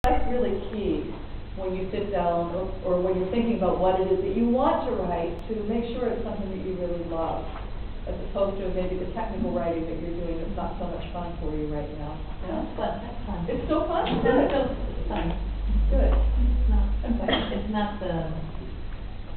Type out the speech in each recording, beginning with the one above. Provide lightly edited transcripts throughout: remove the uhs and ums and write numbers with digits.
That's really key when you sit down or when you're thinking about what it is that you want to write, to make sure it's something that you really love, as opposed to maybe the technical writing that you're doing that's not so much fun for you right now. Yeah. That's fun. It's still fun? It's still fun. Good. It's not the,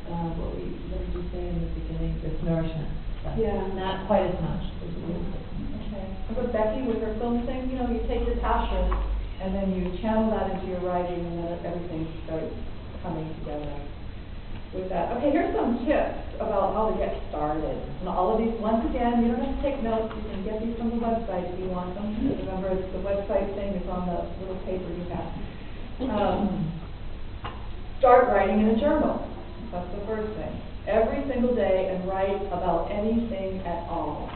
what did you say in the beginning, this nourishment stuff. Yeah. Not quite as much. Okay. But Becky, with her film thing, you know, you take your passion and then you channel that into your writing, and then everything starts coming together with that. Okay, here's some tips about how to get started. And all of these, once again, you don't have to take notes. You can get these from the website if you want them. Remember, it's the website thing is on the little paper you have. Start writing in a journal. That's the first thing. Every single day, and write about anything at all.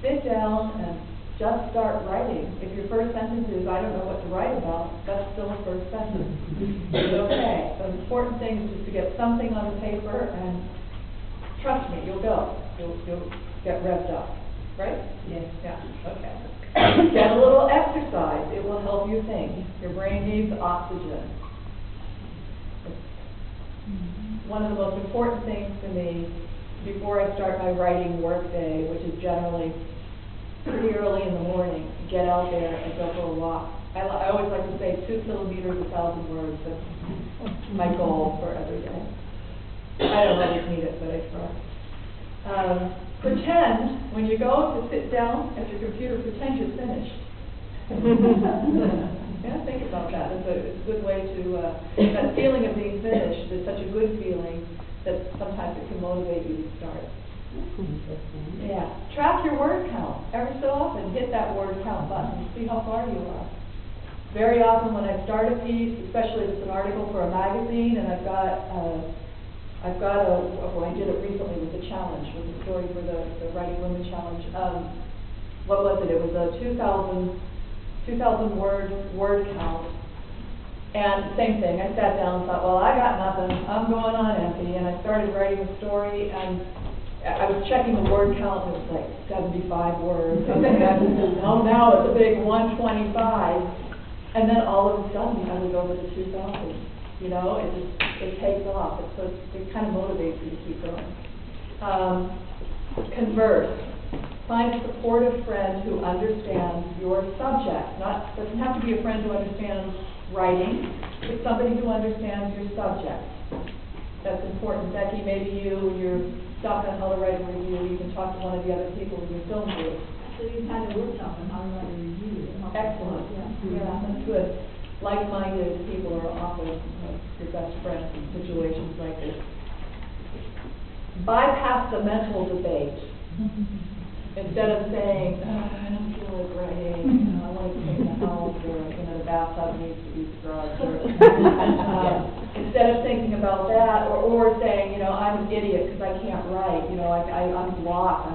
Sit down and just start writing. If your first sentence is, I don't know what to write about, that's still a first sentence. It's okay. The important thing is just to get something on the paper, and trust me, you'll go. You'll get revved up. Right? Yes. Yeah. Okay. Get a little exercise. It will help you think. Your brain needs oxygen. One of the most important things to me before I start my writing work day, which is generally pretty early in the morning, get out there and go for a walk. I always like to say 2 kilometers, 1,000 words. That's my goal for every day. I don't always need it, but I try. Pretend, when you go to sit down at your computer, pretend you're finished. Yeah, think about that. It's a good way to, that feeling of being finished is such a good feeling that sometimes it can motivate you to start. Yeah. Track your word count. Every so often, hit that word count button and see how far you are. Very often when I start a piece, especially if it's an article for a magazine, and I did it recently with the challenge, with the story for the Writing Women Challenge. What was it? It was a 2,000 word count. And same thing, I sat down and thought, well, I got nothing, I'm going on empty, and I started writing the story, and I was checking the word count, and it was like 75 words, and oh, now it's a big 125, and then all of a sudden, I was over to 2,000, you know, it takes off, it kind of motivates you to keep going. Converse. Find a supportive friend who understands your subject. Doesn't have to be a friend who understands writing, but somebody who understands your subject. That's important. Becky, maybe when you're stuck on how to write a review, you can talk to one of the other people in your film group. So you've had a workshop on how to write a review. Excellent. Yeah, that's good. Like-minded people are often your best friends in situations like this. Bypass the mental debate. Instead of saying, I don't feel like writing, I want to clean the house, or the bathtub needs to be scrubbed. Instead of thinking about that, or saying, I'm an idiot because I can't write, I'm blocked.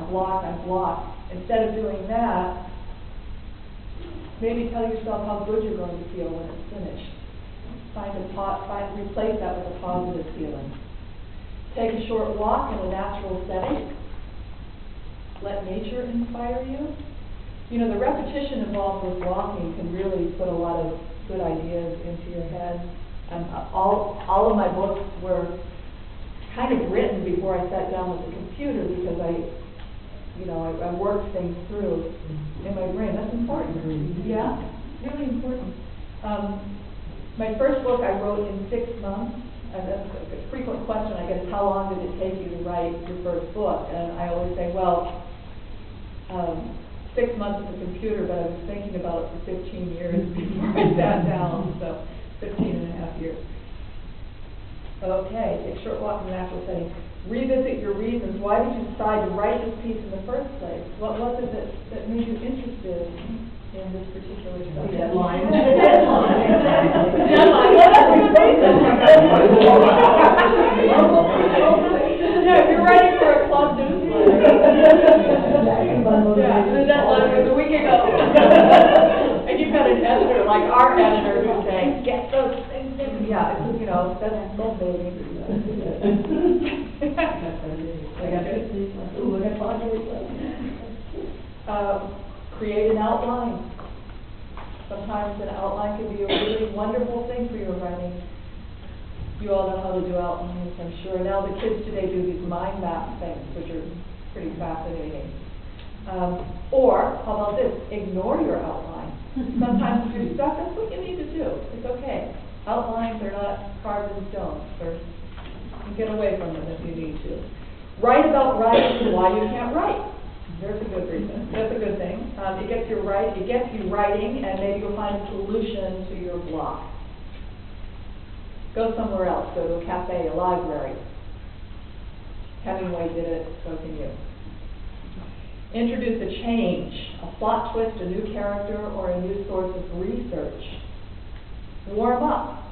Instead of doing that, maybe tell yourself how good you're going to feel when it's finished. Replace that with a positive feeling. Take a short walk in a natural setting. Let nature inspire you. The repetition involved with walking can really put a lot of good ideas into your head. And all of my books were kind of written before I sat down with the computer, because I worked things through in my brain. That's important. Yeah, really important. My first book I wrote in 6 months. And that's a frequent question, I guess, how long did it take you to write your first book? And I always say, well, 6 months at the computer, but I was thinking about it for 15 years before I sat down, so 15 and a half years. Okay, take a short walk in the natural setting. Revisit your reasons. Why did you decide to write this piece in the first place? What was it that made you interested in this particular subject? Deadline. Yeah, if you're writing for a club newsletter. Yeah, the deadline was a week ago. And you've got an editor, like our editor, who's saying, get those things in. Yeah, that's so baby. Create an outline. Sometimes an outline can be a really wonderful thing for your writing. You all know how to do outlines, I'm sure. Now the kids today do these mind map things, which are pretty fascinating. Or, how about this? Ignore your outline. Sometimes if you're stuck, that's what you need to do. It's okay. Outlines are not carved in stone. You can get away from them if you need to. Write about writing and why you can't write. There's a good reason. That's a good thing. It gets you writing, and maybe you'll find a solution to your block. Go somewhere else. Go to a cafe, a library. Hemingway did it, so can you. Introduce a change, a plot twist, a new character, or a new source of research. Warm up.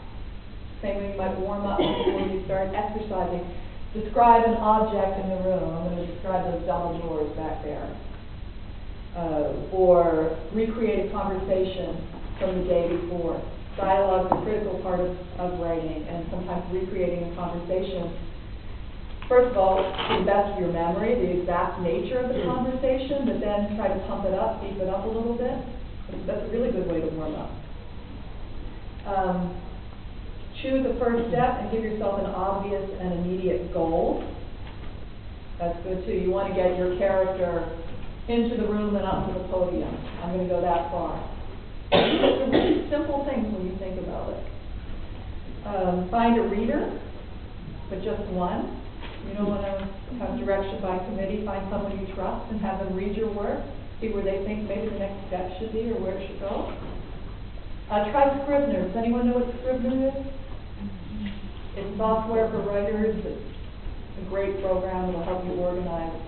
Same way you might warm up before you start exercising. Describe an object in the room. I'm going to describe those double doors back there. Or recreate a conversation from the day before. Dialogue is a critical part of writing, and sometimes recreating a conversation. First of all, to the best of your memory, the exact nature of the conversation, but then try to pump it up, beef it up a little bit. That's a really good way to warm up. Choose a first step and give yourself an obvious and immediate goal. That's good too. You want to get your character into the room and up to the podium. I'm going to go that far. It's a really simple thing when you think about it. Find a reader, but just one. You don't want to have direction by committee. Find someone you trust and have them read your work, see where they think maybe the next step should be or where it should go. Try Scrivener. Does anyone know what Scrivener is? It's software for writers. It's a great program that will help you organize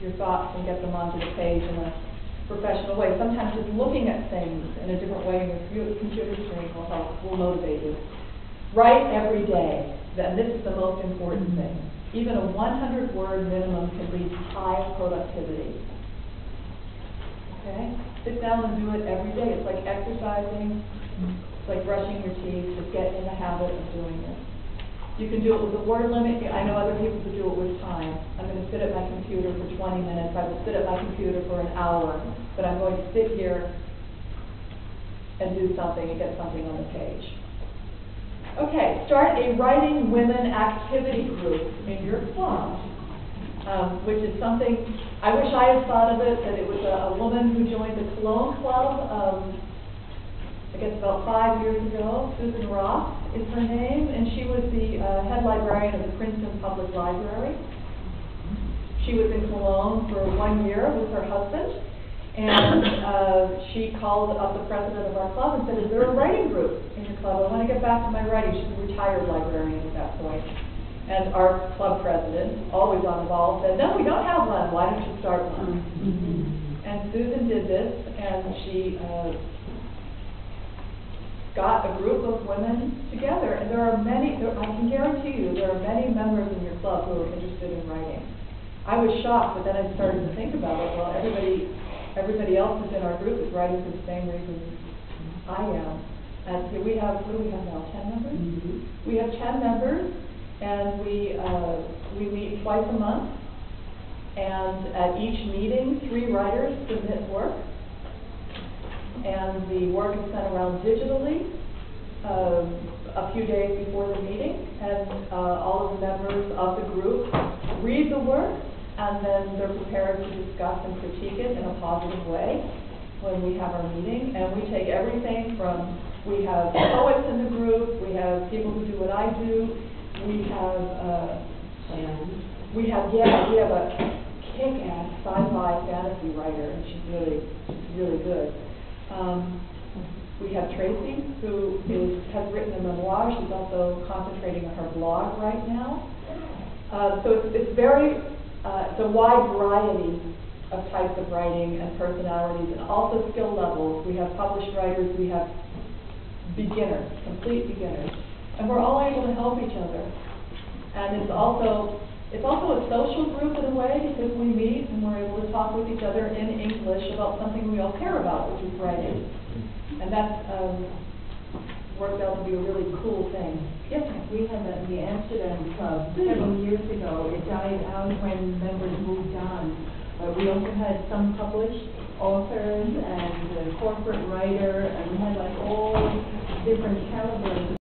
your thoughts and get them onto the page in a professional way. Sometimes just looking at things in a different way in your computer screen will help, will motivate you. Write every day. And this is the most important thing. Even a 100-word minimum can lead to high productivity. Okay? Sit down and do it every day. It's like exercising. It's like brushing your teeth. Just get in the habit of doing it. You can do it with a word limit. I know other people who do it with time. I'm going to sit at my computer for 20 minutes. I will sit at my computer for an hour. But I'm going to sit here and do something and get something on the page. Okay, start a Writing Women activity group in your club, which is something, I wish I had thought of it, that it was a woman who joined the Cologne Club, I guess about 5 years ago. Susan Ross is her name, and she was the head librarian of the Princeton Public Library. She was in Cologne for 1 year with her husband, and she called up the president of our club and said, is there a writing group in your club? I want to get back to my writing. She's a retired librarian at that point. And our club president, always on the ball, said, no, we don't have one. Why don't you start one? And Susan did this, and she got a group of women together. And there are many, I can guarantee you, there are many members in your club who are interested in writing. I was shocked, but then I started to think about it. Well, everybody else who's in our group is writing for the same reasons I am. And here we have, what do we have now, 10 members? We have 10 members, and we meet twice a month. And at each meeting, 3 writers submit work. And the work is sent around digitally a few days before the meeting. And all of the members of the group read the work, and then they're prepared to discuss and critique it in a positive way when we have our meeting. And we take everything from, we have poets in the group, we have people who do what I do, we have a kick-ass sci-fi fantasy writer, and she's really good. We have Tracy, who has written a memoir. She's also concentrating on her blog right now. So it's a wide variety of types of writing and personalities, and also skill levels. We have published writers, we have beginners, complete beginners, and we're all able to help each other. And it's also a social group in a way, because we meet and we're able to talk with each other in English about something we all care about, which is writing. And that's worked out to be a really cool thing. Yes, ma'am. We had that in the Amsterdam Club several years ago. It died out when members moved on. But we also had some published authors and a corporate writer, and we had like all different calibers